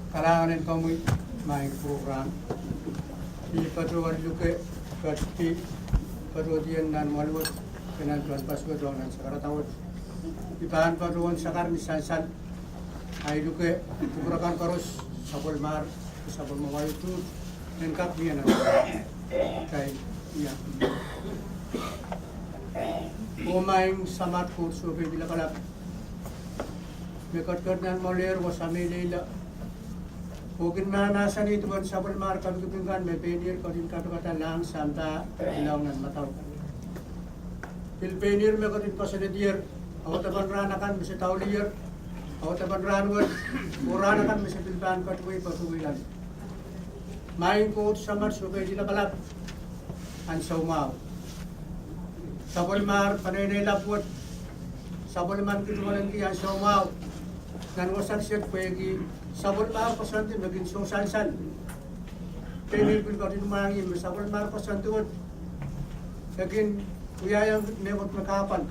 kalangan kami main program di patuan juga kerti patuan dan malu dengan tuan pasukan dan sekarang tahu di bahan patuan sekarang misalnya ay juga program terus sabol mar sabol mawai itu lengkap dia nanti kayak iya Kumain samat kurso pe bila kalap mekat nan moler wasame leila Mungkin nasa itu kan sabol mar kami kepinggan me penir kadin kata lang samta ilawngan mataw pil penir me kadin pasadir awat ban ranakan bisa taulier awat ban ranwan uranakan bisa pilban katui pasuwilan main ko samar sobe bila kalap an saumau sabol mar panay lapot sabol man kitumalan ki an saumau nan wasan siya pwegi sabol mar pasanti maging sosal-sal penil pil kadin mangin sabol mar pasanti Lakin uyayang nekot makapan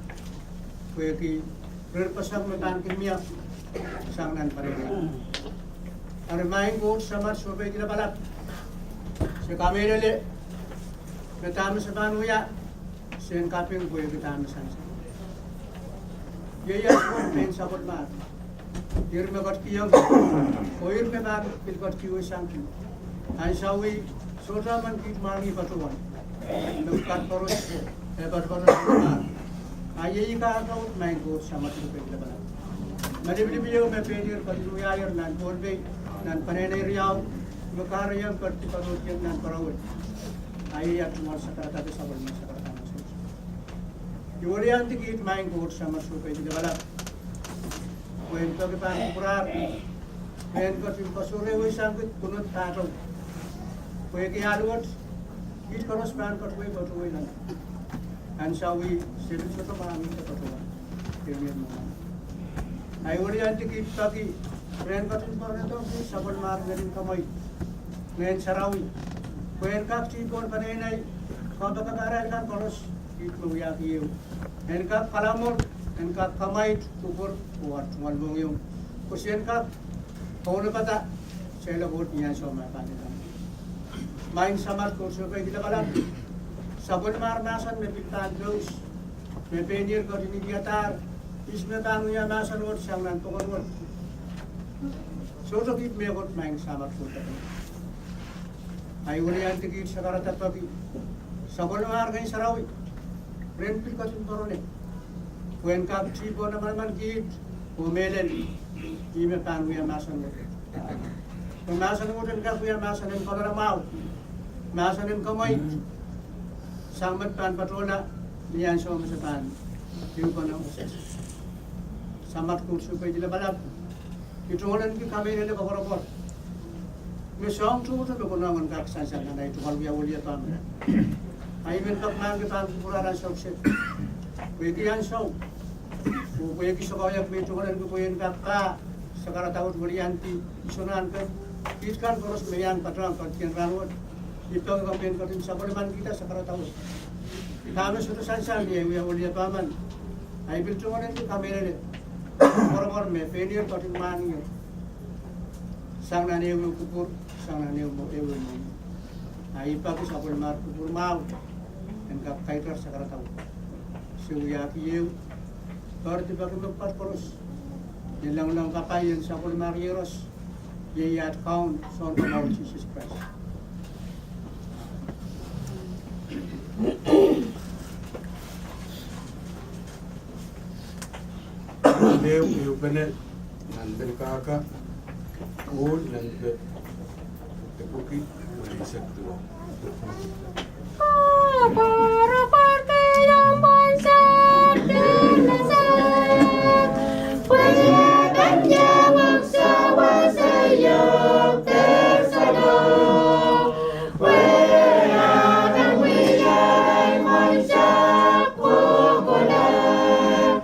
pwegi berpasang metan kimia sangnan parega are main ko samar sobe kita balap se kamerele metam se banuya sen kaping pwegi kita sansa yaya ko pen sabol mar Hier me got kiyang oir me bag pil got kiyo sangki ay sawi sota man kit mangi patuan nukkat terus hebat mar ay ka account main ko sama tu pe labana mali biyo me penir padu yayer nan bolbe nan panenay riyaw makarayam perti parotyan nan parawat ay at mo sakata sa sabol mo sakata Yurian tikit main ko sama su pe labana When to kita kurar, when ko tim pasure we sangkut kunut tato. We ki haluat, it koros pan ko we ko we nan. And so we sit so to mami ko to. Premier mo. Ay uri anti ki taki, when ko tim parne to sabol mar garin kamay. Nen sarawi. When ka ti kon panenay, ko to kagaral kan koros it mo ya ki. En ka kalamor Engkau kamay tukur buat malbong yung kusian ka kau na kata saya labot niya so makanilang main samar kurso kay kita kalam sabon marnasan may pintan dos may penir ko dinigiatar isme tango ya nasan wot siyang nantukon wot so to keep me got main samar kurso ay uli ang tigit sa karatapagi sabon mar kay sarawi renpil ko sintorone When kap chipo naman kit, umelen, ime pan kuya masan mo. Kung masan mo din ka kuya masan ng palaramaw, masan ng kamay, sangmat pan patrola, niyan siya sa pan, yung pa ng uses. Samat kurso pa yung balap, ituulan ki kami nila kakorokor. May siyang tuto ko naman kaksansan na ito kalwiya uliya pa mo. Ay men kap man kita puraran sa uset. Pwede yan siya. Pwede sa kaya pwede ko lang pwede ka sa karatawad varianti isunan ka. Itkan koros mayan patrang pagkian ranwad. Ito ang kampiyan ko din sa paliman kita sa karatawad. Kami sa tusansan niya yung uliya paman. Ay bilto ko lang kami rin. Korokor me penir ko din mani. Sang naniyo yung kupur, sang naniyo mo ewan mo. Ay pa ko sa palimar kupur mau. Ang kapkaitar sa karatawad. Siya kiyew, para di ba magpas poros, nilang lang kapayan sa Kulmarieros, yayat count son of our Jesus Christ. Dew benet nandan kaka, old nandan the cookie when he said to Para parte yang bangsa Indonesia, dan jawab saya tersana. Weakan wilayah bangsa populer,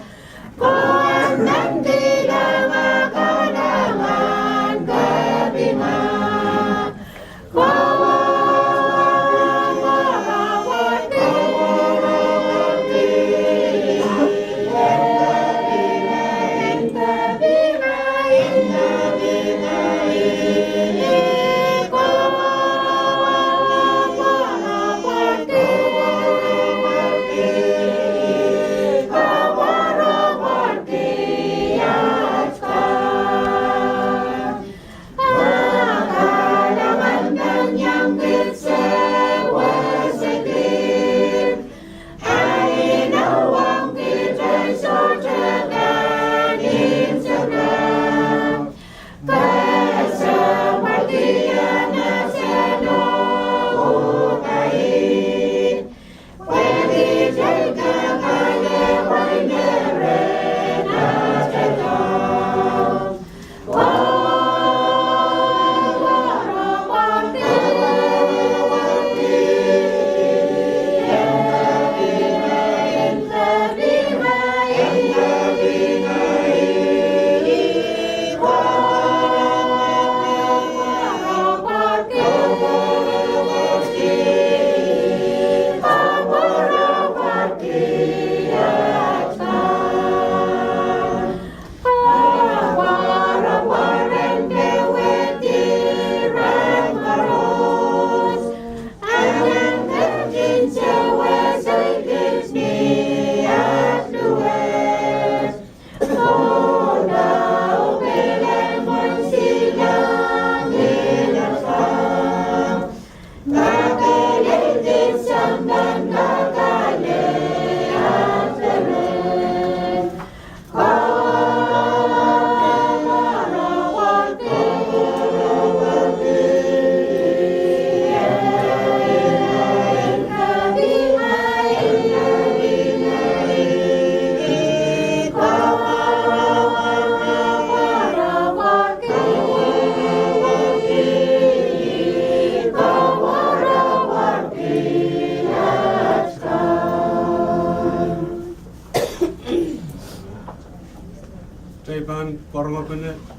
kuat dan tidak makanan kebima. Kawan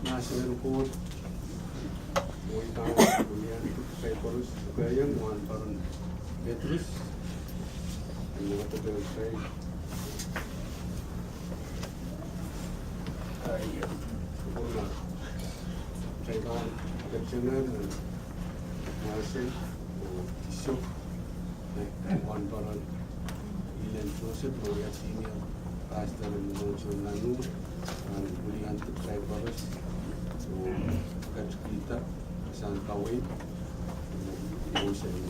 national code. Muy tahu kemudian saya terus bayang wan paron Petrus. Yang kata saya. Sempurna. Saya kan kerjaan hasil isu wan paron ilan proses proyek senior pastor menunjuk nanu dan kuliah untuk saya terus. So kat kita sang kawin ibu saya.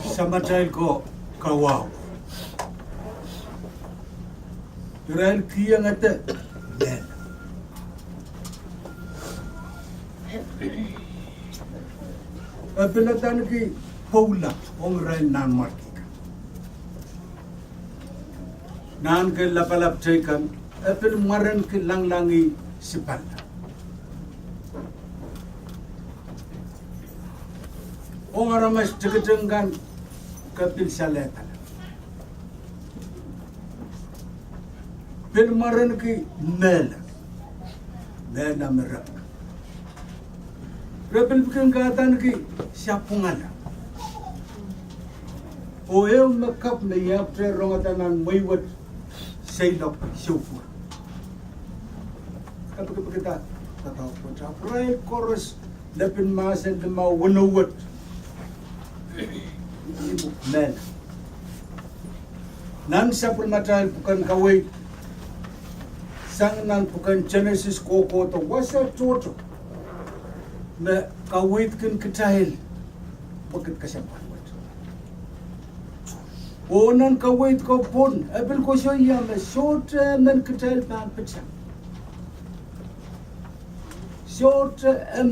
Sama child ko kawaw. Duran kiyang ate ben. Apilatan ki Paula ong rail nan markika. Nan ke lapalap cekam apil maran ke langlangi sipanda. Ong aramas cekecengkan kapil saleta. Pil maran ki mela merap. Repil bikin katan ki siapungala. O eu makap na yaptre rongatanan maywat saylok siupur. Kapag kita tataw po sa Prail Chorus lapin masan na mawanawat. Men. Nan sapul matal bukan kawai sang nan bukan Genesis koko to wasa toto na kawait kan ketahil bakit kasapan wat o nan kawait ko pun apil ko siya yama short nan ketahil pan pecah short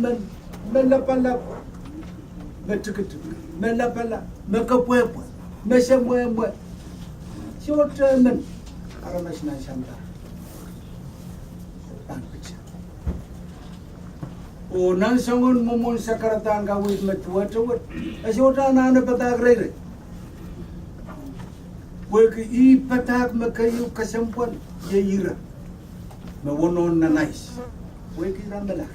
man melapalap betukut melapala mekapwepo mesemwemwe short man aramas na santa pan pecah o nan sangon momon sakaratan kawit metuat-tuat asyota na patagre wek I patag makayu kasampuan yira mawonon na nice wek irambala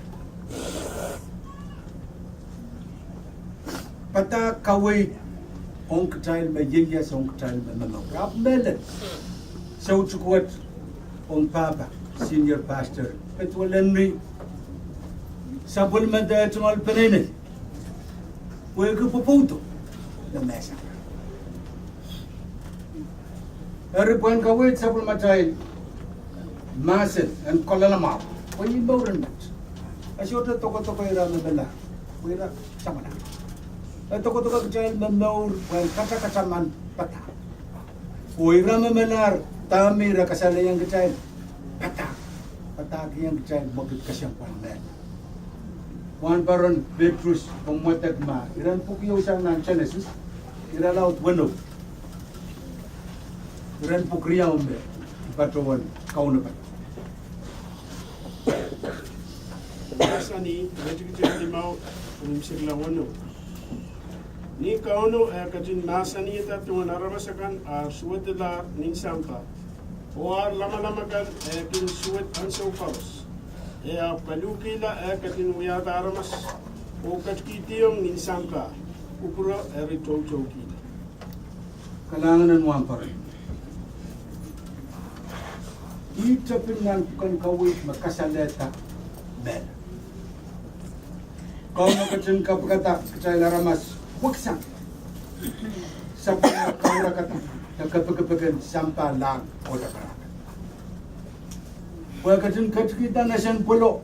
patag kawit ong katail mayiyas ong katail mamawrap melan so chukwat ong papa senior pastor petwalenri sabul mada tungal penene wego puputo na mesa erbuan kawit sabul matai masen and kolalamaw wani bawran mat asyota toko ira mabala wira samana toko kajal mamawr wan kata man pata wira mamalar tamira kasalayang kajal pata kiyang kajal bakit kasyang panmen Wan paron Petrus pematak ma iran pukyo sang nan Genesis ira laut wano iran pukriya umbe patawan kauna pat Masani majigja limau umsirla wano ni kauno kajin masani ita tuan aramasakan suwedla ning sampa oar lama kan kin suwed ansau paus palukila katin uyata aramas o katkitiyong ninsangka upura eritow kita. Kalangan ng wampar. Itapin ng bukan kawit makasaleta bel. Kau makatin kapagata kacay laramas waksang. Sa pagkakawra kata kapagapagan sampa lang o dakaraka. Wah kacin kita nasan pulo,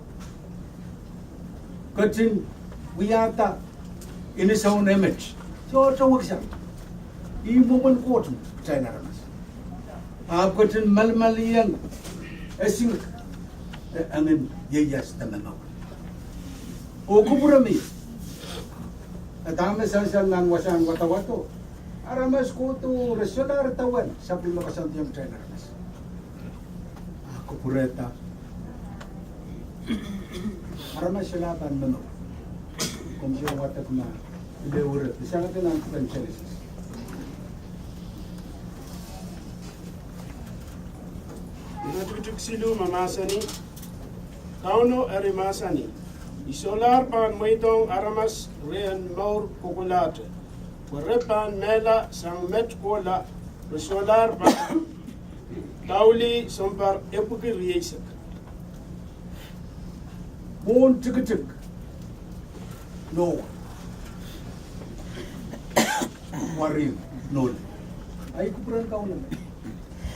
kacin wiyata ini sa own image. So wagsak, imo man kotum China ramas. Kacin malmaliyang esing angin yeyas tamamaw. O kuburami, atame sasal ng wasan watawato. Aramas ko to resolar tawan sa pimakasan tiyang China ramas. Kupureta aramas silapan mano kung siya watak na ileurat isa natin ang Genesis tuksilu mamasani kauno eri masani isolar pan moitong aramas rean maur kukulate Repan mela sang met kola resolar pa tauli sompar epuki riesak. Bon tik no warim no ay kupuran kau na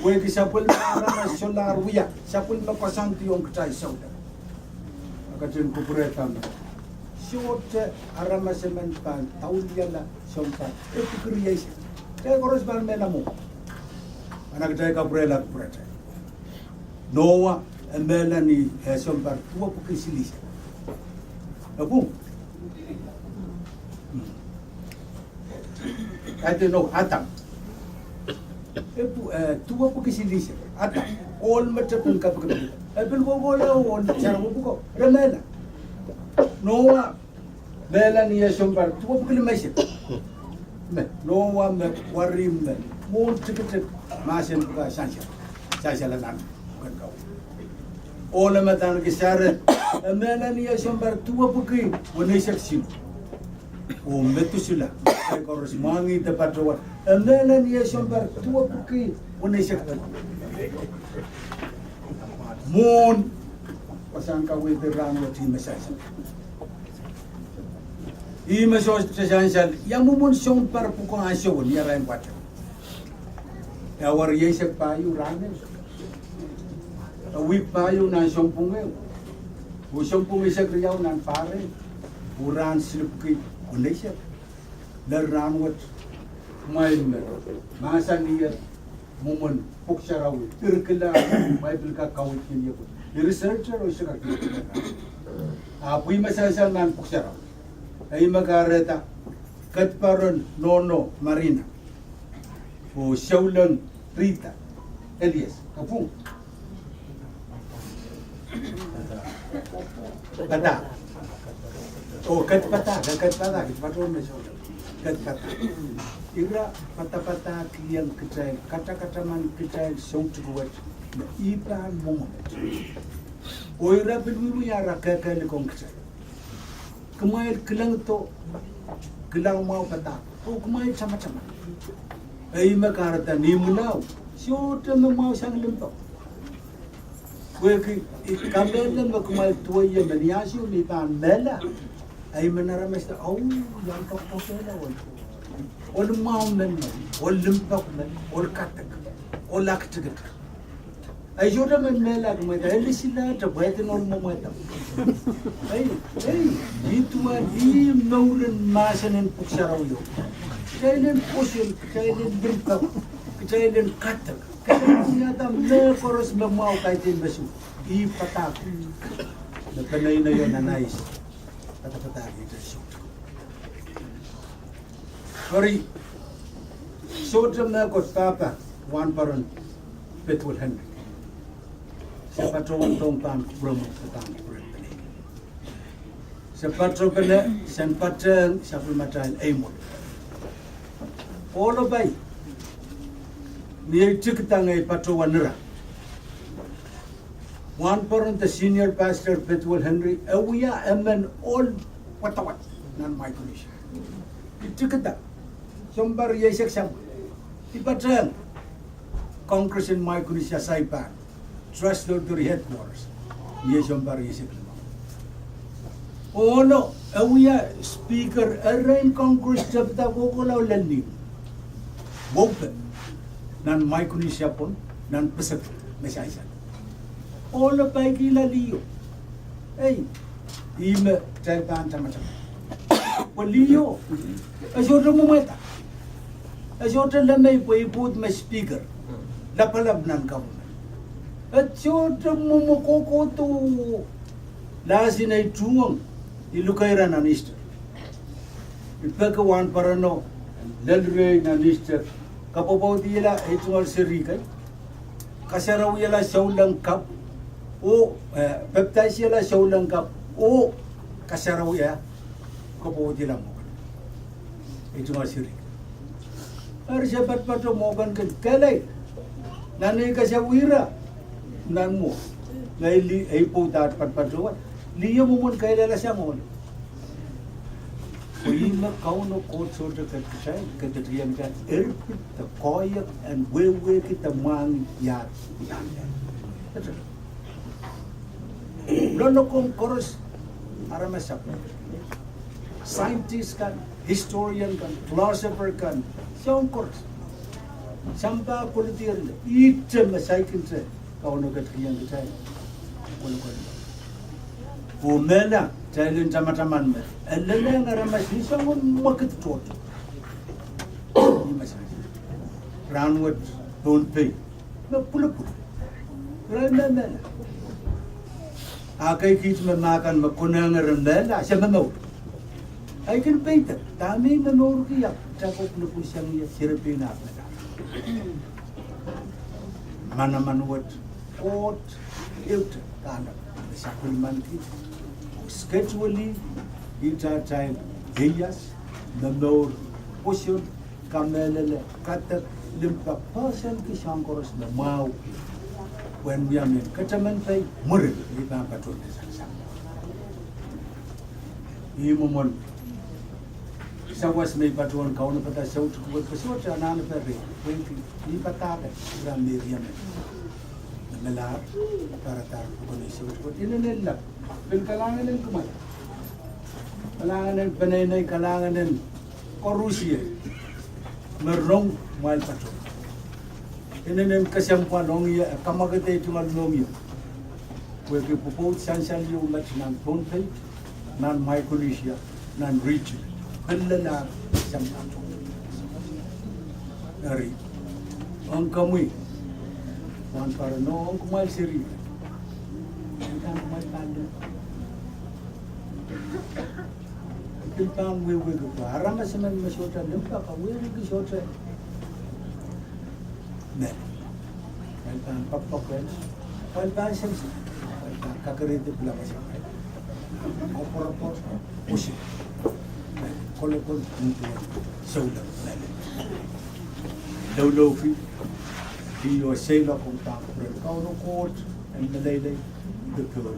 we kisapul na solar wiya sapul na pasanti yung kacay sauda akatin kupuretan short aramasemen pan tauliala sompa epikriyesh kaya koros ban mela mo anak jay kaprela kurata noa mela ni sompa tua pukisilis abu ate no atam tua pukisilis atam all matapun kapukap epil gogola on charmu buko remela noa mela ni sompa tua pukilimeshe Noa me warim me mon tik masen buka sansa la nan kan kau ola matan ke sare mela ni sombar tua buki woni seksin o metusila ay koros mangi te patwa mela ni sombar tua buki woni seksin mon pasangka we de rango ti mesasa Ima so sansal yang mumun song par pukong aso ni arain pat. Ya war yesek payu rane. Wi payu nan song punge. Bu song punge sek riau nan pare. Uran silupki unesek. Der ranwat main masa dia mumun puksarawi. Irkela mai bilka kawit ni ko. Researcher o sek. Apu ima sansal nan puksarawi. Ay magareta katparon nono Marihne o Shaulan Rita Elias kapung pata o katparon me Shaulan katpata ira pata kian kecai kata man kecai song cukuat ipa moment o ira bilmu ya rakaka kong kecai kemain kelang to kelang mau pata oh kemain sama-sama ai makarata ni munau siota mau sang lempo we ki kamelen mo kemain tuya meniasio ni tan mela ai menara mesta au yang to sela ol mau men ol lempo men ol katak ol aktigat ai jota men mela kemain ai sila ta baiten ol mo mata Hey, itu di maulen masanen puksaraw yo. Kailan posil, kailan berkap, kailan katak. Kailan nyata me koros memau kaitin basu. I patak. Na kanay na yon anais. Patak ito shoot. Sorry. Shoot na ko papa one paron Petwal Henry. Sa patron tong pan promo sa tang. Sepatro kena sen pateng sapul matan aimon. All by near Chikitangai patro wanera. One parent the senior pastor Petwal Henry, awia amen all watawat nan my condition. Chikita sombar yesek sam. Ipateng Congress in my condition saipan. Trust to the headquarters. Yes sombar yesek. Oh no, awia speaker arraign Congress chapta kokola landi. Wopen nan Micronesia pon nan Pacific mesaya. All the paikila liyo. Hey, ime taipan tamata. Liyo, asyoto mo mata. Asyoto lamay po iput ma speaker. Lapalab nan government. Asyoto mo mokokoto lasi na ituong. Ilukaira na nister. Ipaka wan parano lalwe na nister. Kapapaw tila itungal sirikay. Kasaraw yala saulang kap. O baptize yala saulang kap. O kasaraw ya kapapaw tila mo. Itungal sirikay. Ar siya patpato mo kan kalay. Nanay ka siya wira. nan mo ngai li ei po dat pat jo li yo mon kai la sa mo we ma kauno ko so de ka sai ka de rian ka the koya and we kita mang ya lono kong koros aramasap scientist kan historian kan philosopher kan siang koros sampa politir ite masaikin se kauno ka rian ka sai Umela, jailin jama-jaman mer. Elele ngaramas ni sangon market tot. Ni masai. Roundwood don't pay. No pull. Remember. Akai kit me makan me kunang remela, siya me I can paint it. Dami me no ki yak. Tapos no pusang ya sirpina na. Manamanwat kot ilt kana. Supplementary, schedulely, intertime, Hayas, the Lord, Ocean, Kamele, Katak, Limpa, person, Kishankoros, the Mau, when we are in Kataman Pay, Murray, we can't patrol this. Imumon Sawas may patrol counter, but I showed with the short and another way, when he patata, Ram Miriam. Melar para tar Indonesia buat ini nila ben kalangan ng kumay kalangan ng panay kalangan ng korupsi merong mal patrol ini nem kasampuan ong ya kamagate tumal nomi we ke popot sansan yu mat nan tonpay nan Micronesia nan region kalala sampan dari ang kamuy Wan para no kumal siri. Kan kumal panda. Tentang we ko aram semen masota limpa ka we ki sota. Ne. Kan papok kan sen. Ka kare de pula masa. Opor pushi. Kole untuk sauda. Dolo fi Dio sailor kung tapos kauno court and Malay the pillar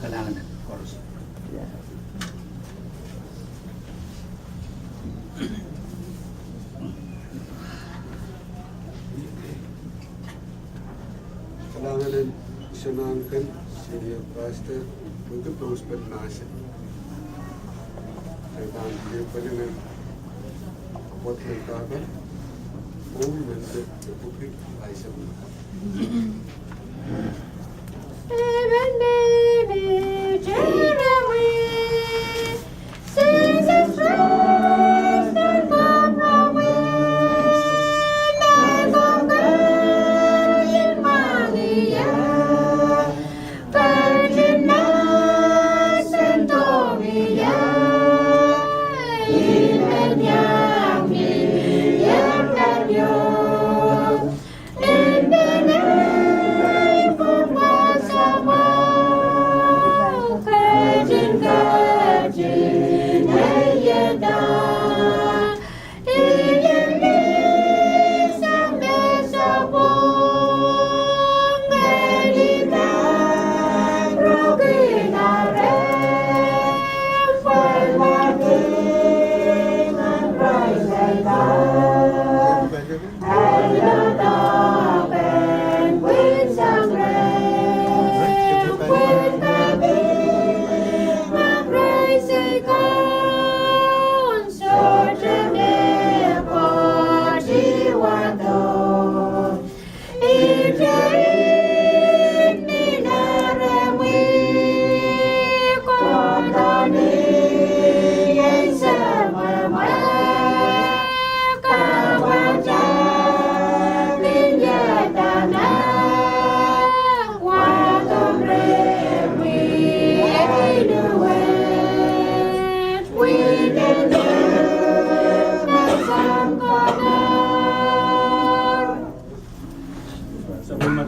kalangan course kalangan senangkan senior pastor untuk terus bernasib dan dia dengan buat mereka all when the public lies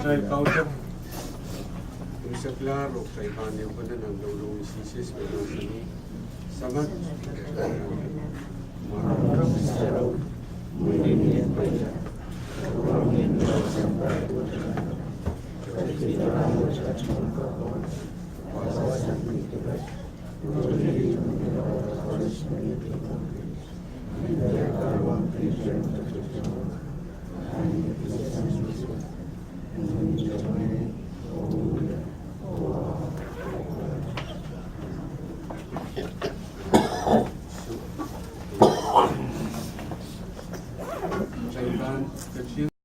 Sa Kaudek, sa klaro, sa ikanyo ko na ng lulong isisis, pero sangat, marami Amen.